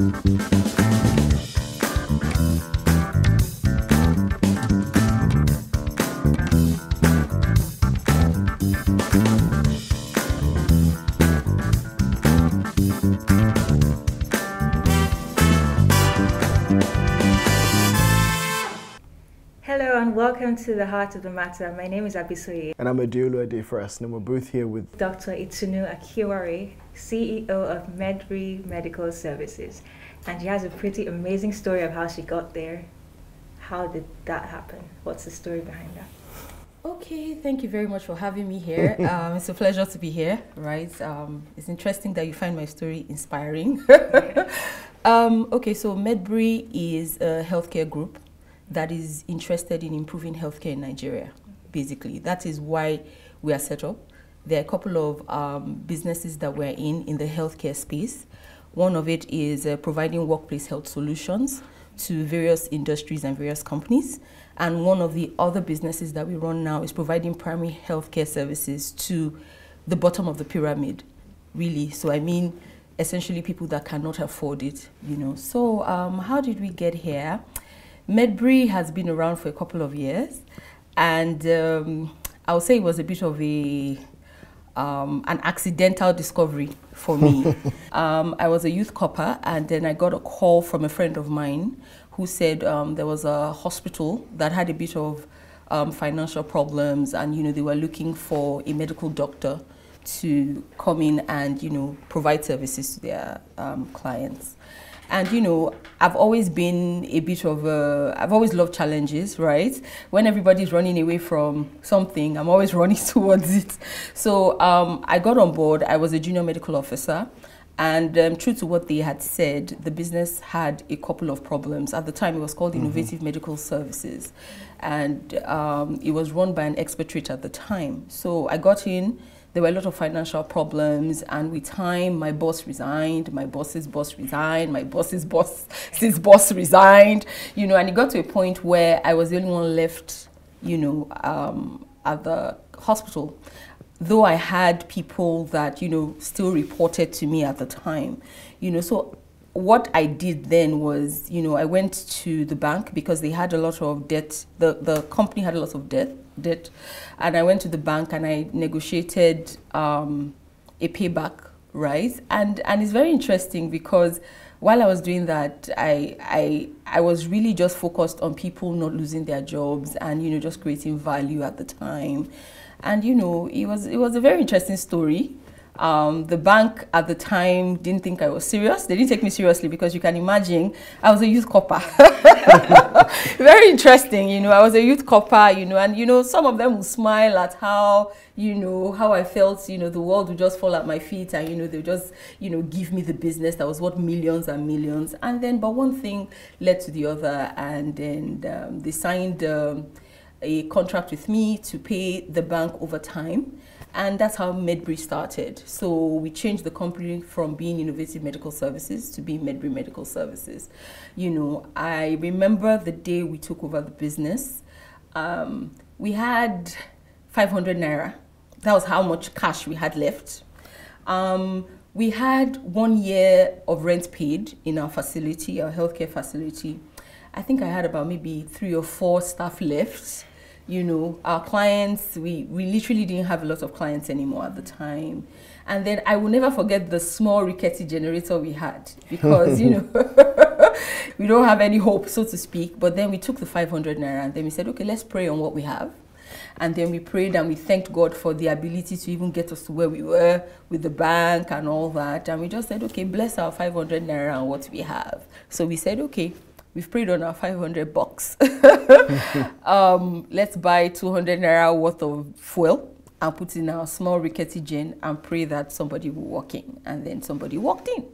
Hello and welcome to the Heart of the Matter. My name is Abisoye. And I'm Adiolu Adefras, and we're both here with Dr Itunu Akinware, CEO of Medbury Medical Services. And she has a pretty amazing story of how she got there. How did that happen? What's the story behind that? Okay, thank you very much for having me here. It's a pleasure to be here, right? It's interesting that you find my story inspiring. Okay, so Medbury is a healthcare group that is interested in improving healthcare in Nigeria, basically. That is why we are set up. There are a couple of businesses that we're in the healthcare space. One of it is providing workplace health solutions to various industries and various companies. And one of the other businesses that we run now is providing primary healthcare services to the bottom of the pyramid, really. So I mean, essentially people that cannot afford it, you know. So how did we get here? Medbury has been around for a couple of years, and I would say it was a bit of an accidental discovery for me. I was a youth corper, and then I got a call from a friend of mine who said there was a hospital that had a bit of financial problems, and they were looking for a medical doctor to come in and provide services to their clients. And I've always been a bit of I've always loved challenges, right? When everybody's running away from something, I'm always running towards it. So I got on board. I was a junior medical officer, and true to what they had said, the business had a couple of problems. At the time, it was called Innovative Medical Services, and it was run by an expatriate at the time. So I got in. There were a lot of financial problems, and with time, my boss resigned, my boss's boss resigned, my boss's boss's boss resigned, and it got to a point where I was the only one left, at the hospital. Though I had people that, still reported to me at the time, so what I did then was, I went to the bank because they had a lot of debt. The company had a lot of debt, and I went to the bank and I negotiated a payback, right? And it's very interesting because while I was doing that, I was really just focused on people not losing their jobs and just creating value at the time. And it was a very interesting story. The bank at the time didn't think I was serious. They didn't take me seriously because you can imagine I was a youth corper. Very interesting, I was a youth corper, and some of them will smile at how, how I felt, the world would just fall at my feet and, they'll just, give me the business that was worth millions and millions. And then, but one thing led to the other, and then they signed a contract with me to pay the bank over time. And that's how Medbury started. So we changed the company from being Innovative Medical Services to being Medbury Medical Services. I remember the day we took over the business. We had 500 naira. That was how much cash we had left. We had 1 year of rent paid in our facility, our healthcare facility. I think I had about maybe 3 or 4 staff left. Our clients, we literally didn't have a lot of clients anymore at the time. And then I will never forget the small rickety generator we had because, we don't have any hope, so to speak. But then we took the 500 naira and then we said, okay, let's pray on what we have. And then we prayed and we thanked God for the ability to even get us to where we were with the bank and all that. And we just said, okay, bless our 500 naira and what we have. So we said, okay, we've prayed on our 500 bucks. Let's buy 200 naira worth of fuel and put in our small rickety gen and pray that somebody will walk in. And then somebody walked in.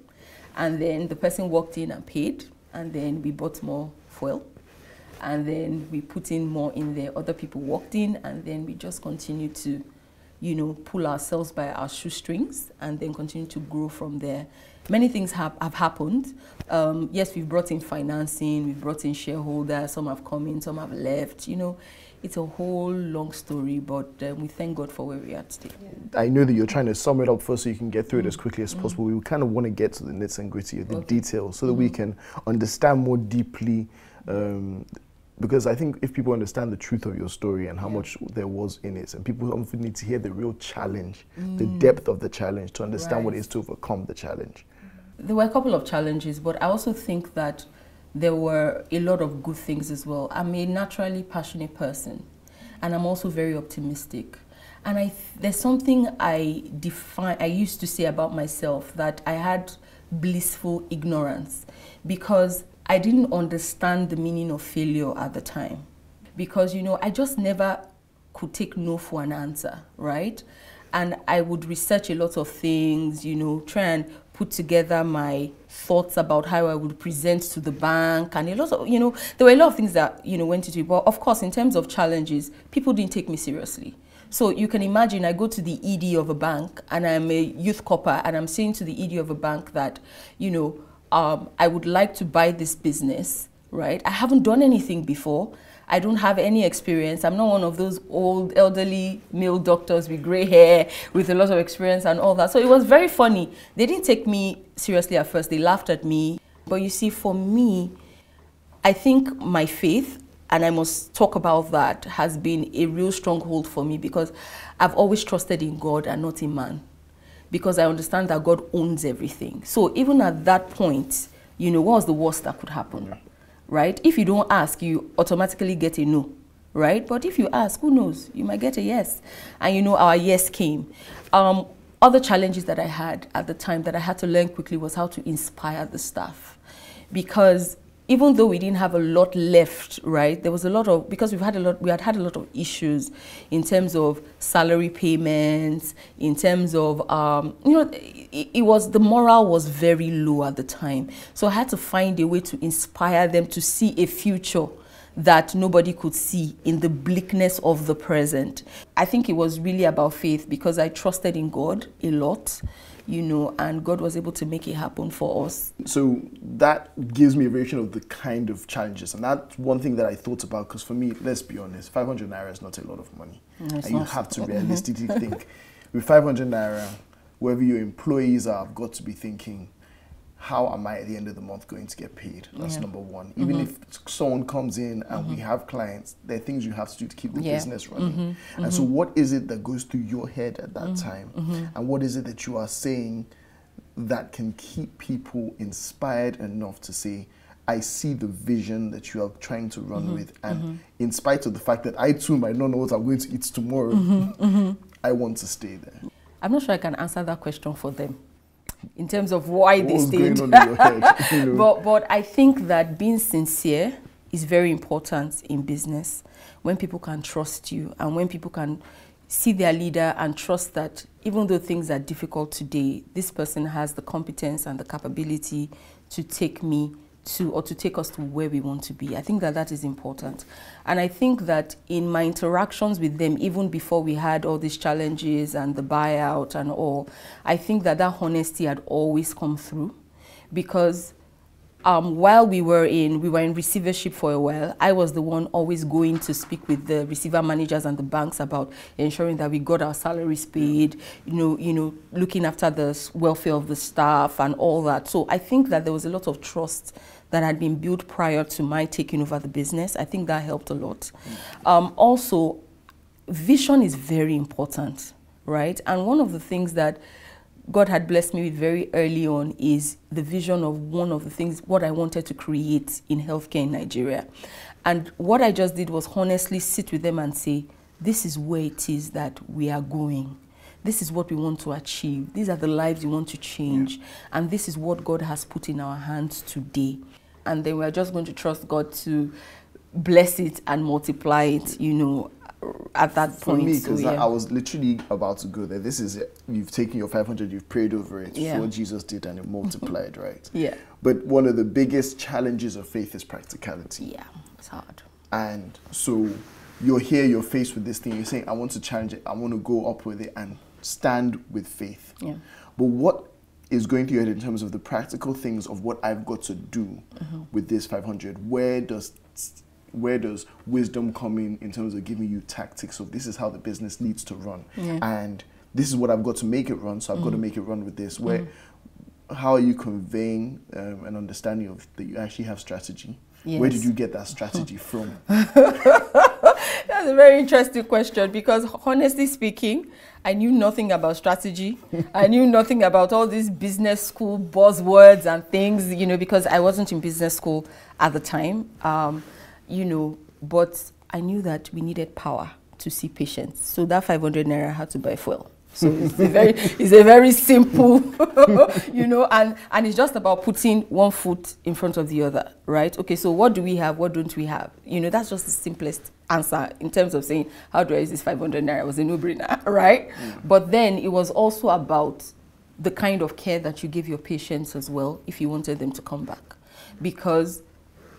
And then the person walked in and paid. And then we bought more fuel. And then we put in more in there. Other people walked in. And then we just continued to, you know, pull ourselves by our shoestrings and then continue to grow from there. Many things have happened. Yes, we've brought in financing, we've brought in shareholders, some have come in, some have left, you know. It's a whole long story, but we thank God for where we are today. I know that you're trying to sum it up first so you can get through it as quickly as possible. We kind of want to get to the nits and gritty of the details so that we can understand more deeply, because I think if people understand the truth of your story and how much there was in it, and people often need to hear the real challenge, the depth of the challenge to understand what it is to overcome the challenge. There were a couple of challenges, but I also think that there were a lot of good things as well. I'm a naturally passionate person, and I'm also very optimistic. And there's something I used to say about myself, that I had blissful ignorance, because I didn't understand the meaning of failure at the time. Because, you know, I just never could take no for an answer, right? And I would research a lot of things, you know, try and put together my thoughts about how I would present to the bank, and a lot of, you know, there were a lot of things that, you know, went into it. But of course, in terms of challenges, people didn't take me seriously. So you can imagine I go to the ED of a bank, and I'm a youth corper, and I'm saying to the ED of a bank that, you know, I would like to buy this business, right? I haven't done anything before. I don't have any experience. I'm not one of those old elderly male doctors with gray hair, with a lot of experience and all that. So it was very funny. They didn't take me seriously at first. They laughed at me. But you see, for me, I think my faith, and I must talk about that, has been a real stronghold for me, because I've always trusted in God and not in man, because I understand that God owns everything. So even at that point, you know, what was the worst that could happen? Right? If you don't ask, you automatically get a no, right? But if you ask, who knows? You might get a yes. And you know, our yes came. Other challenges that I had at the time that I had to learn quickly was how to inspire the staff. Because even though we didn't have a lot left, right, there was a lot of, because we had had a lot of issues in terms of salary payments, in terms of, you know, the morale was very low at the time. So I had to find a way to inspire them to see a future that nobody could see in the bleakness of the present. I think it was really about faith, because I trusted in God a lot, you know, and God was able to make it happen for us. So that gives me a version of the kind of challenges, and that's one thing that I thought about, because for me, let's be honest, 500 naira is not a lot of money. And you have to realistically think, with 500 naira, wherever your employees are, have got to be thinking, how am I at the end of the month going to get paid? That's number one. Even if someone comes in and we have clients, there are things you have to do to keep the business running. And so what is it that goes through your head at that time? And what is it that you are saying that can keep people inspired enough to say, I see the vision that you are trying to run with, and in spite of the fact that I too might not know what I'm going to eat tomorrow, I want to stay there? I'm not sure I can answer that question for them, in terms of why they stayed. Going on in your head, you know? But I think that being sincere is very important in business. When people can trust you, and when people can see their leader and trust that even though things are difficult today, this person has the competence and the capability to take me to, or to take us to where we want to be. I think that that is important. And I think that in my interactions with them, even before we had all these challenges and the buyout and all, I think that that honesty had always come through, because while we were in receivership for a while, I was the one always going to speak with the receiver managers and the banks about ensuring that we got our salaries paid, you know, looking after the welfare of the staff and all that. So I think that there was a lot of trust that had been built prior to my taking over the business. I think that helped a lot. Also, vision is very important, right? And one of the things that God had blessed me with very early on is the vision of one of the things, what I wanted to create in healthcare in Nigeria. And what I just did was honestly sit with them and say, this is where it is that we are going. This is what we want to achieve. These are the lives we want to change. And this is what God has put in our hands today. And then we're just going to trust God to bless it and multiply it, you know, at that point. For me, because I was literally about to go there. This is it. You've taken your 500, you've prayed over it. What Jesus did, and it multiplied, right? Yeah. But one of the biggest challenges of faith is practicality. Yeah, it's hard. And so you're here, you're faced with this thing, you're saying, I want to challenge it, I want to go up with it and stand with faith. Yeah. But what is going through your head in terms of the practical things of what I've got to do with this 500? Where does wisdom come in terms of giving you tactics of this is how the business needs to run, and this is what I've got to make it run, so I've got to make it run with this. How are you conveying an understanding of that you actually have strategy? Yes. Where did you get that strategy from? That's a very interesting question, because honestly speaking, I knew nothing about strategy. I knew nothing about all these business school buzzwords and things, you know, because I wasn't in business school at the time, you know, but I knew that we needed power to see patients. So that 500 naira had to buy fuel. So it's a very simple, you know, and it's just about putting one foot in front of the other, right? Okay, so what do we have? What don't we have? You know, that's just the simplest answer in terms of saying, how do I use this 500 naira? It was a no-brainer, right? But then it was also about the kind of care that you give your patients as well, if you wanted them to come back. Because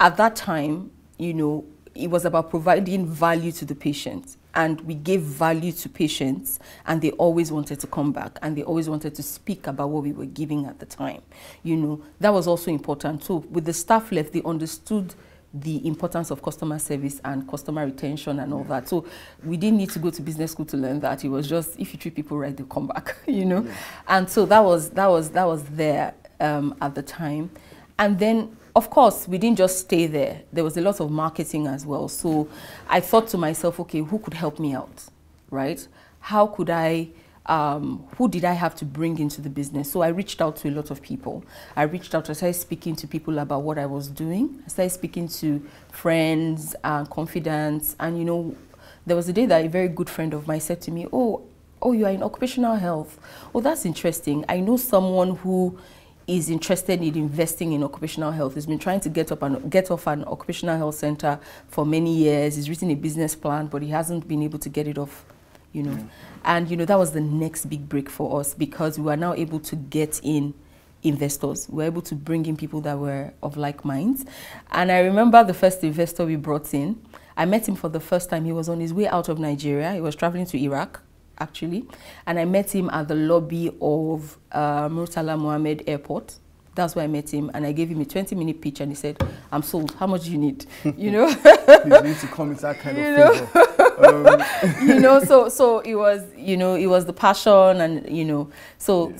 at that time, you know, it was about providing value to the patient. And we gave value to patients, and they always wanted to come back, and they always wanted to speak about what we were giving at the time. You know, that was also important. So with the staff left, they understood the importance of customer service and customer retention and all that. So we didn't need to go to business school to learn that. It was just, if you treat people right, they'll come back, you know. And so that was there at the time. And then, of course, we didn't just stay there. There was a lot of marketing as well. So I thought to myself, okay, who could help me out, right? How could I, who did I have to bring into the business? So I reached out to a lot of people. I started speaking to people about what I was doing. I started speaking to friends and confidants. And, you know, there was a day that a very good friend of mine said to me, oh, you are in occupational health. Oh, that's interesting. I know someone who is interested in investing in occupational health. He's been trying to get off an occupational health center for many years. He's written a business plan, but he hasn't been able to get it off, you know. And, you know, that was the next big break for us, because we were now able to get in investors. We were able to bring in people that were of like minds. And I remember the first investor we brought in, I met him for the first time. He was on his way out of Nigeria. He was traveling to Iraq, actually, and I met him at the lobby of Murtala Mohammed Airport. That's where I met him, and I gave him a 20-minute pitch, and he said, I'm sold. How much do you need? You know? You need to come with that kind of favor. You know, so it was, you know, it was the passion, and, you know, so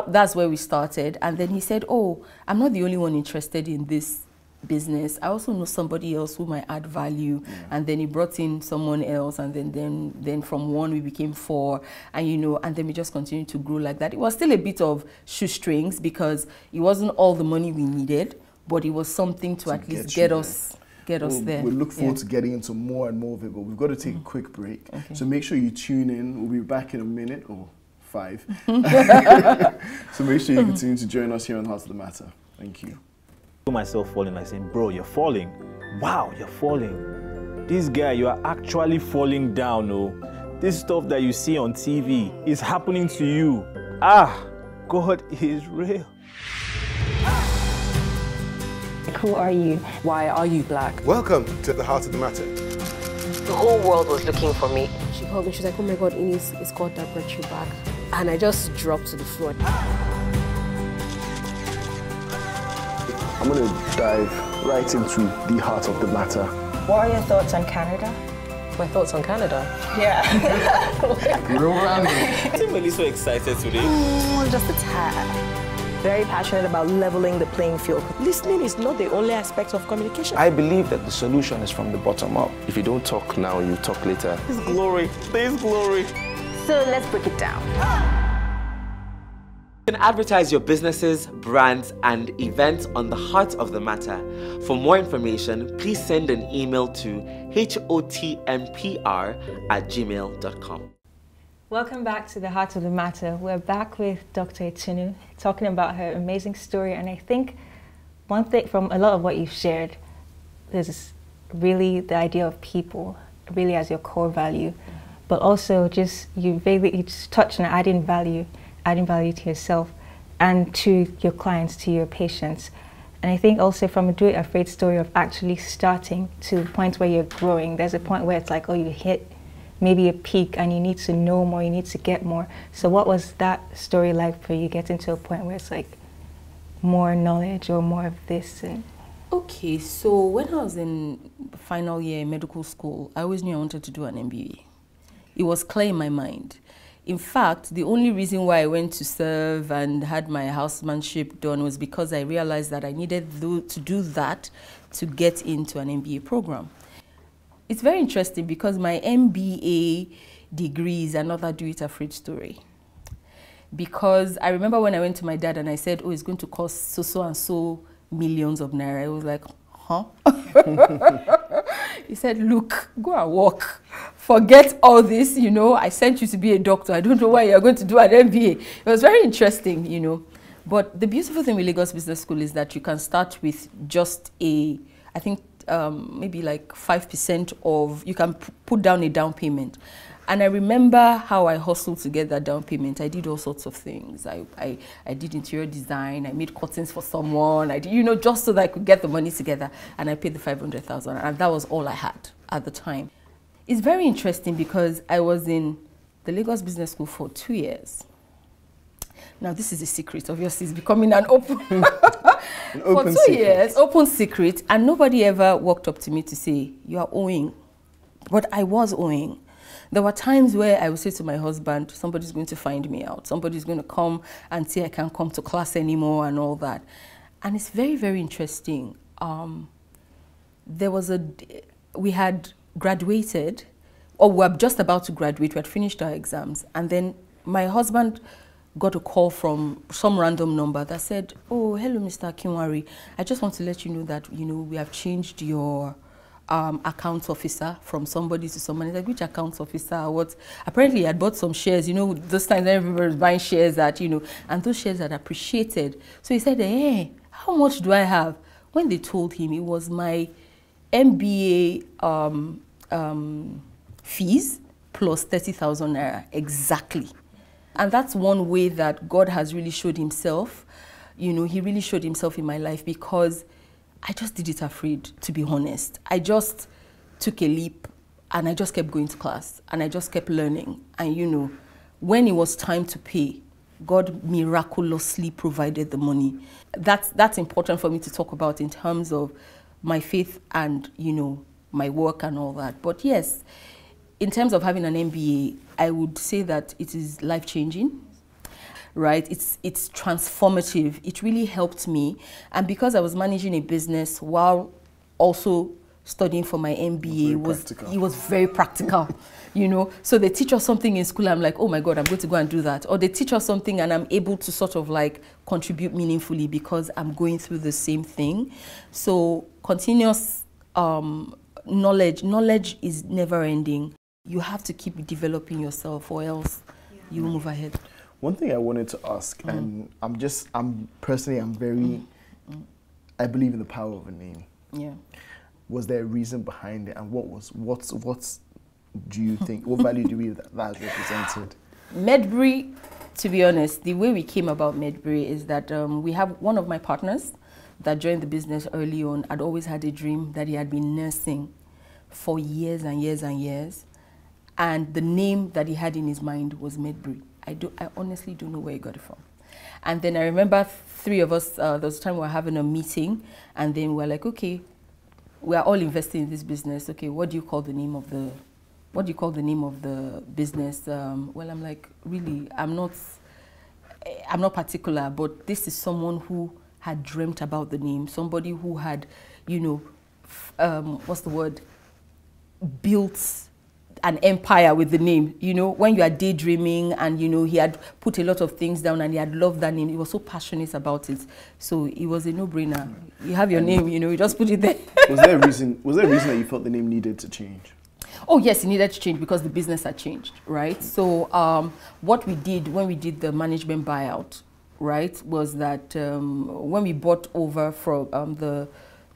that's where we started. And then he said, oh, I'm not the only one interested in this business. I also know somebody else who might add value. And then he brought in someone else, and then from one we became four, and, you know, and then we just continued to grow like that. It was still a bit of shoestrings, because it wasn't all the money we needed, but it was something to at least get us there. We'll look forward to getting into more and more of it, but we've got to take a quick break. Okay. So make sure you tune in. We'll be back in a minute or 5. So make sure you continue to join us here on Heart of the Matter. Thank you. Myself falling, like saying, bro, you're falling. Wow, you're falling. This guy, you are actually falling down. Oh, this stuff that you see on TV is happening to you. God is real. Who are you? Why are you black? Welcome to the Heart of the Matter. The whole world was looking for me. She called me, she's like, oh my God, Ines, it's God that brought you back. And I just dropped to the floor. I'm going to dive right into the heart of the matter. What are your thoughts on Canada? My thoughts on Canada? Yeah. Real random. I'm really so excited today. Just a tad. Very passionate about leveling the playing field. Listening is not the only aspect of communication. I believe that the solution is from the bottom up. If you don't talk now, you talk later. There's glory. There's glory. So let's break it down. You can advertise your businesses, brands, and events on the Heart of the Matter. For more information, please send an email to hotmpr@gmail.com. Welcome back to the Heart of the Matter. We're back with Dr. Itunu, talking about her amazing story. And I think one thing from a lot of what you've shared is really the idea of people, really as your core value, but also just you just touched on adding value to yourself and to your clients, to your patients. And I think also from a do it afraid story of actually starting to a point where you're growing, there's a point where it's like, oh, you hit maybe a peak and you need to know more, you need to get more. So what was that story like for you, getting to a point where it's like more knowledge or more of this? And okay, so when I was in final year in medical school, I always knew I wanted to do an MBA. It was clear in my mind. In fact, the only reason why I went to serve and had my housemanship done was because I realized that I needed to do that to get into an MBA program. It's very interesting because my MBA degree is another do-it-afraid story. Because I remember when I went to my dad and I said, oh, it's going to cost so and so millions of naira. I was like, huh? He said, look, go and work. Forget all this, you know. I sent you to be a doctor. I don't know why you're going to do an MBA. It was very interesting, you know. But the beautiful thing with Lagos Business School is that you can start with just I think, maybe like 5% of, you can put down a down payment. And I remember how I hustled to get that down payment. I did all sorts of things. I did interior design. I made curtains for someone. I did, you know, just so that I could get the money together. And I paid the 500,000. And that was all I had at the time. It's very interesting because I was in the Lagos Business School for 2 years. Now, this is a secret. Obviously, it's becoming an open... for 2 years, open secret. And nobody ever walked up to me to say, you are owing. But I was owing. There were times where I would say to my husband, somebody's going to find me out. Somebody's going to come and say I can't come to class anymore and all that. And it's very, very interesting. We had graduated, or we were just about to graduate. We had finished our exams. And then my husband got a call from some random number that said, oh, hello, Mr. Akinware. I just want to let you know that, you know, we have changed your accounts officer from somebody to someone. He's like, which accounts officer? What? Apparently, he had bought some shares. You know, those times everybody was buying shares that, you know, and those shares had appreciated. So he said, hey, how much do I have? When they told him it was my MBA fees plus 30,000 naira exactly. And that's one way that God has really showed himself. You know, he really showed himself in my life because I just did it afraid, to be honest. I just took a leap and I just kept going to class and I just kept learning. And, you know, when it was time to pay, God miraculously provided the money. That's important for me to talk about in terms of my faith and, you know, my work and all that. But yes, in terms of having an MBA, I would say that it is life-changing. Right? It's transformative. It really helped me. And because I was managing a business while also studying for my MBA, it was very practical, you know. So they teach us something in school, I'm like, oh my God, I'm going to go and do that. Or they teach us something and I'm able to sort of like contribute meaningfully because I'm going through the same thing. So continuous knowledge is never ending. You have to keep developing yourself or else you will move ahead. One thing I wanted to ask, and I believe in the power of a name. Yeah. Was there a reason behind it, and what do you think, what value do you believe that has represented? Medbury, to be honest, the way we came about Medbury is that we have one of my partners that joined the business early on had always had a dream that he had been nursing for years and years and years. And the name that he had in his mind was Medbury. I honestly don't know where he got it from. And then I remember 3 of us, there was a time we were having a meeting, and then we were like, okay, we are all investing in this business. Okay, what do you call the name of the business? Well, I'm like, really, I'm not particular, but this is someone who had dreamt about the name, somebody who had, you know, built an empire with the name. You know, when you are daydreaming and, you know, he had put a lot of things down and he had loved that name. He was so passionate about it. So it was a no-brainer. You have your name, you know, you just put it there. Was there a reason that you felt the name needed to change? Oh, yes, it needed to change because the business had changed, right? So what we did when we did the management buyout, right, was that when we bought over from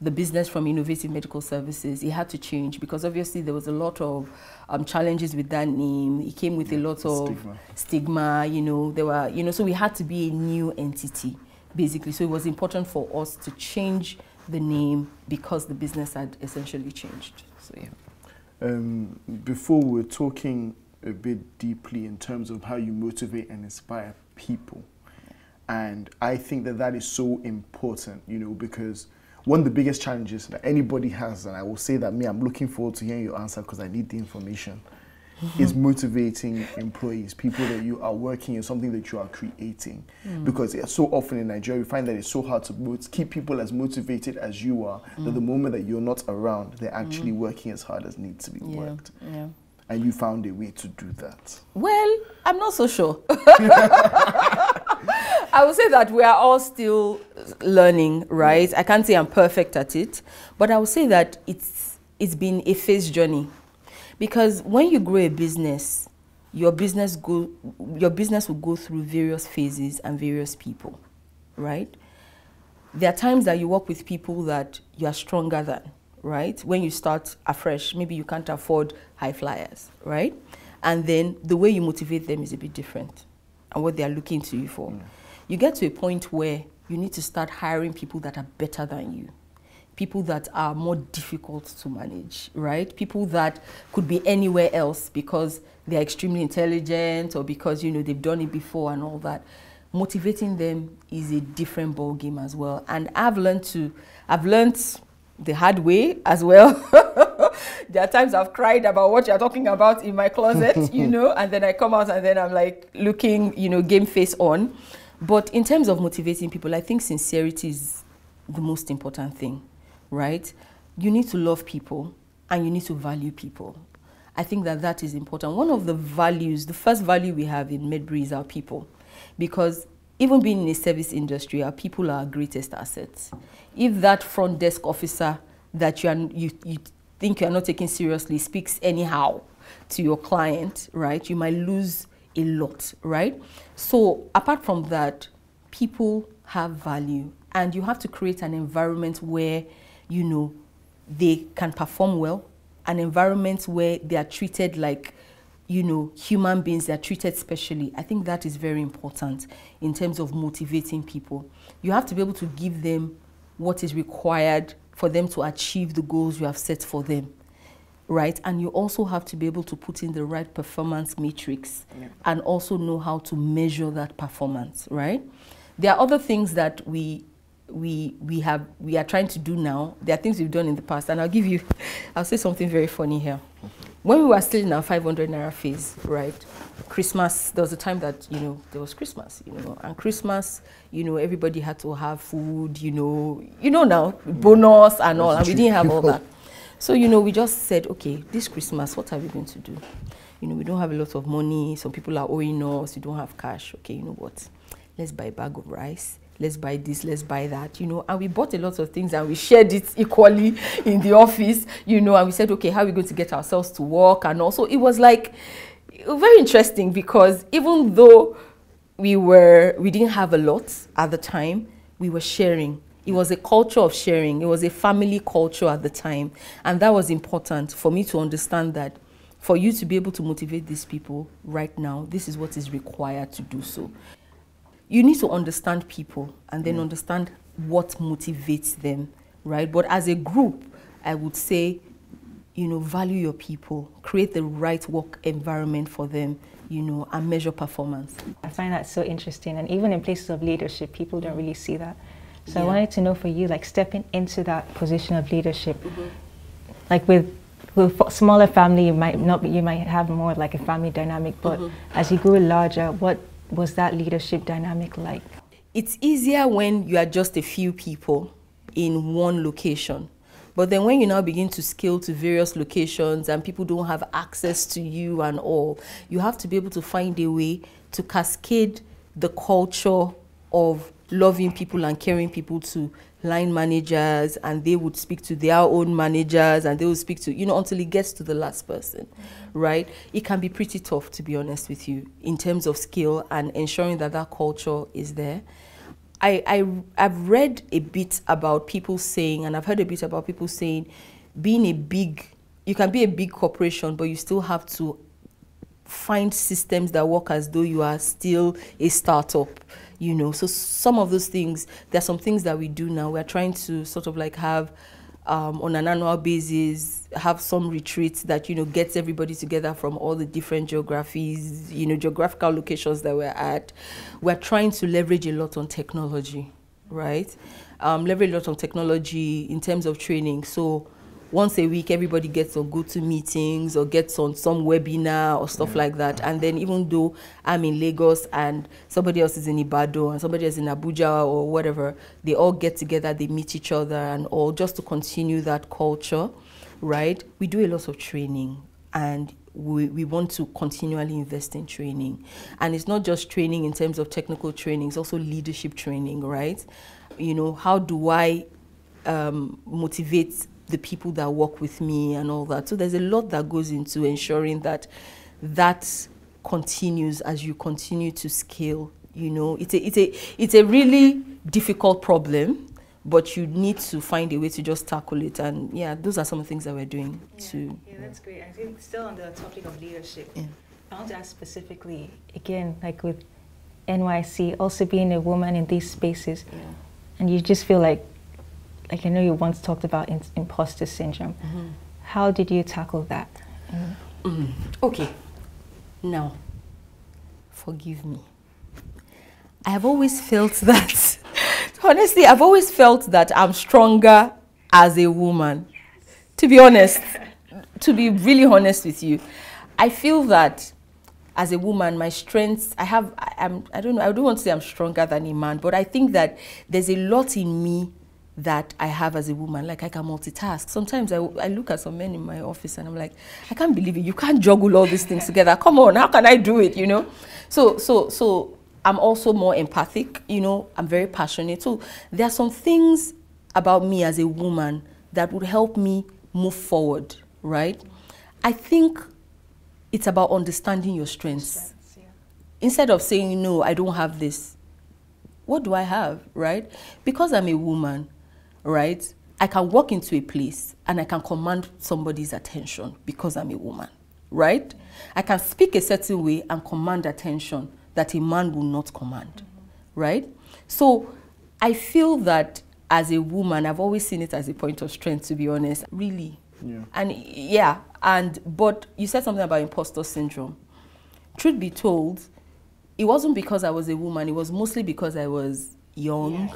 the business from Innovative Medical Services, it had to change because obviously there was a lot of challenges with that name. It came with a lot of stigma, you know, there were, you know, so we had to be a new entity basically. So it was important for us to change the name because the business had essentially changed. So yeah. Before we were talking a bit deeply in terms of how you motivate and inspire people. And I think that that is so important, you know, because one of the biggest challenges that anybody has, and I will say that I'm looking forward to hearing your answer because I need the information, is motivating employees, people that you are working in something that you are creating. Because so often in Nigeria, we find that it's so hard to keep people as motivated as you are, that the moment that you're not around, they're actually working as hard as needs to be worked. Yeah. And you found a way to do that. Well, I'm not so sure. I would say that we are all still learning, right? I can't say I'm perfect at it, but I would say that it's been a phased journey. Because when you grow a business, your business will go through various phases and various people, right? There are times that you work with people that you are stronger than, right? When you start afresh, maybe you can't afford high flyers, right? And then the way you motivate them is a bit different and what they are looking to you for. You get to a point where you need to start hiring people that are better than you. People that are more difficult to manage, right? People that could be anywhere else because they're extremely intelligent or because, you know, they've done it before and all that. Motivating them is a different ball game as well. And I've learned the hard way as well. There are times I've cried about what you're talking about in my closet, you know, and then I come out and then I'm like looking, you know, game face on. But in terms of motivating people, I think sincerity is the most important thing. Right? You need to love people and you need to value people. I think that that is important. One of the values, the first value we have in Medbury is our people. Because even being in a service industry, our people are our greatest assets. If that front desk officer that you think you're not taking seriously speaks anyhow to your client, right, you might lose a lot, right? So apart from that, people have value and you have to create an environment where you know, they can perform well, an environment where they are treated like, you know, human beings, they are treated specially. I think that is very important in terms of motivating people. You have to be able to give them what is required for them to achieve the goals you have set for them, right? And you also have to be able to put in the right performance matrix and also know how to measure that performance, right? There are other things that we are trying to do now. There are things we've done in the past, and I'll say something very funny here. When we were still in our 500 naira phase, right? Christmas, there was a time that, you know, there was Christmas, you know, and Christmas, you know, everybody had to have food, you know now, bonus and all, and we didn't have all that. So, you know, we just said, okay, this Christmas, what are we going to do? You know, we don't have a lot of money. Some people are owing us. We don't have cash. Okay, you know what? Let's buy a bag of rice. Let's buy this, let's buy that, you know, and we bought a lot of things and we shared it equally in the office, you know, and we said, okay, how are we going to get ourselves to work? And also it was like very interesting because even though we didn't have a lot at the time, we were sharing. It was a culture of sharing. It was a family culture at the time. And that was important for me to understand that for you to be able to motivate these people right now, this is what is required to do so. You need to understand people and then understand what motivates them, right? But as a group, I would say, you know, value your people, create the right work environment for them, you know, and measure performance. I find that so interesting. And even in places of leadership, people don't really see that. So I wanted to know for you, like stepping into that position of leadership, like with smaller family, you might have more like a family dynamic, but as you grow larger, what was that leadership dynamic like? It's easier when you are just a few people in one location. But then when you now begin to scale to various locations and people don't have access to you and all, you have to be able to find a way to cascade the culture of loving people and caring people to line managers, and they would speak to their own managers, and they would speak to, you know, until it gets to the last person, right? It can be pretty tough, to be honest with you, in terms of skill and ensuring that that culture is there. I've read a bit about people saying, and I've heard a bit about people saying, you can be a big corporation, but you still have to find systems that work as though you are still a startup, you know. So some of those things, there are some things that we do now. We're trying to sort of like have, on an annual basis, have some retreats that, you know, gets everybody together from all the different geographies, you know, geographical locations that we're at. We're trying to leverage a lot on technology, right? Leverage a lot on technology in terms of training. So once a week, everybody gets on go-to meetings or gets on some webinar or stuff like that. And then even though I'm in Lagos and somebody else is in Ibadan and somebody else in Abuja or whatever, they all get together, they meet each other and all, just to continue that culture, right? We do a lot of training, and we want to continually invest in training. And it's not just training in terms of technical training, it's also leadership training, right? You know, how do I motivate the people that work with me and all that? So there's a lot that goes into ensuring that that continues as you continue to scale. You know, it's a really difficult problem, but you need to find a way to just tackle it. And yeah, those are some of the things that we're doing too. Yeah, that's great. I think still on the topic of leadership, I want to ask specifically, again, like with NYC, also being a woman in these spaces, and you just feel like I know you once talked about imposter syndrome. How did you tackle that? Okay, now, forgive me. I have always felt that, honestly, I've always felt that I'm stronger as a woman. To be honest, to be really honest with you, I feel that as a woman, my strengths, I don't know, I don't want to say I'm stronger than a man, but I think that there's a lot in me that I have as a woman. Like, I can multitask. Sometimes I look at some men in my office and I'm like, I can't believe it. You can't juggle all these things together. Come on, how can I do it, you know? So I'm also more empathic, you know, I'm very passionate. So there are some things about me as a woman that would help me move forward, right? I think it's about understanding your strengths. Instead of saying, no, I don't have this, what do I have, right? Because I'm a woman, right, I can walk into a place and I can command somebody's attention because I'm a woman, right? I can speak a certain way and command attention that a man will not command, right? So I feel that as a woman, I've always seen it as a point of strength, to be honest, really. But you said something about imposter syndrome. Truth be told, it wasn't because I was a woman, it was mostly because I was young.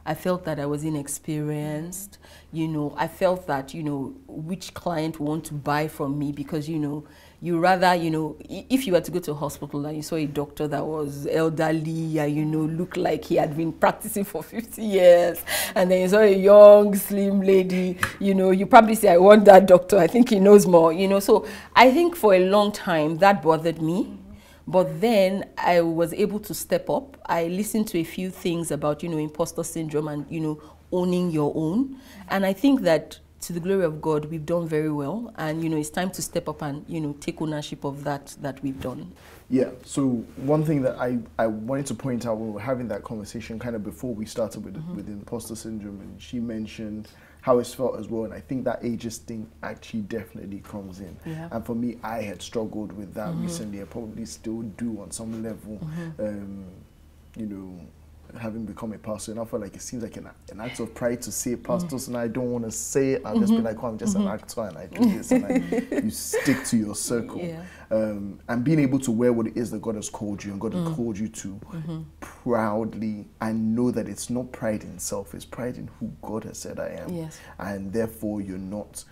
I felt that I was inexperienced. You know, I felt that, you know, which client would want to buy from me because, you know, you rather, you know, if you were to go to a hospital and you saw a doctor that was elderly and, you know, looked like he had been practicing for 50 years, and then you saw a young, slim lady, you know, you probably say, I want that doctor, I think he knows more, you know. So I think for a long time that bothered me. But then I was able to step up. I listened to a few things about, you know, imposter syndrome and, you know, owning your own. And I think that, to the glory of God, we've done very well. And, you know, it's time to step up and, you know, take ownership of that we've done. Yeah, so one thing that I wanted to point out when we were having that conversation kind of before we started with imposter syndrome, and she mentioned how it's felt as well, and I think that ageist thing actually definitely comes in. And for me, I had struggled with that recently. I probably still do on some level, you know, having become a pastor, and I feel like it seems like an act of pride to say pastors, and I don't want to say it. I'll just be like, oh, I'm just an actor and I do this, and you stick to your circle. And being able to wear what it is that God has called you and God has called you to proudly, and know that it's not pride in self, it's pride in who God has said I am. And therefore you're not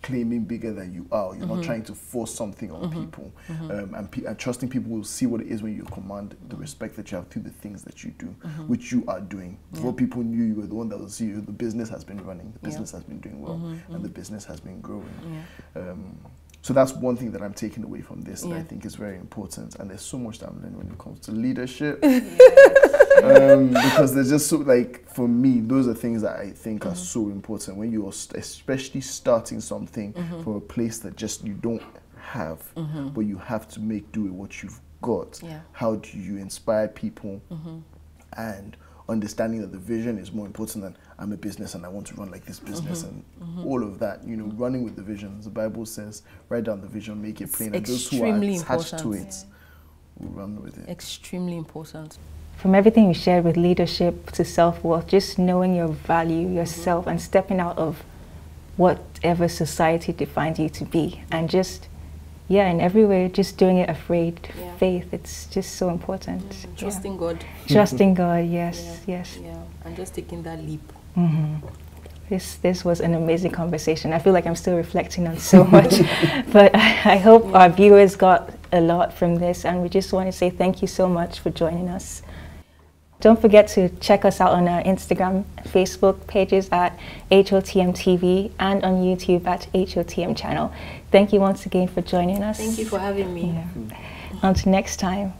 claiming bigger than you are. You're not trying to force something on people. And trusting people will see what it is when you command the respect that you have through the things that you do, which you are doing. Before people knew you were the one that was you, the business has been running, the business has been doing well, and the business has been growing. So that's one thing that I'm taking away from this that I think is very important. And there's so much that I'm learning when it comes to leadership. Because there's just so, like, for me, those are things that I think are so important when you're especially starting something from a place that just you don't have, but you have to make do with what you've got. How do you inspire people and understanding that the vision is more important than I'm a business and I want to run like this business and all of that. You know, running with the vision. The Bible says, write down the vision, make it plain, and those who are attached to it will run with it. Extremely important. From everything you shared with leadership to self-worth, just knowing your value, yourself, and stepping out of whatever society defines you to be, and just, in every way, just doing it afraid. Faith, it's just so important. Trusting God. Trusting God, yes. Yeah, and just taking that leap. This was an amazing conversation. I feel like I'm still reflecting on so much, but I hope our viewers got a lot from this, and we just want to say thank you so much for joining us. Don't forget to check us out on our Instagram, Facebook pages at HOTM TV and on YouTube at HOTM channel. Thank you once again for joining us. Thank you for having me. Until next time.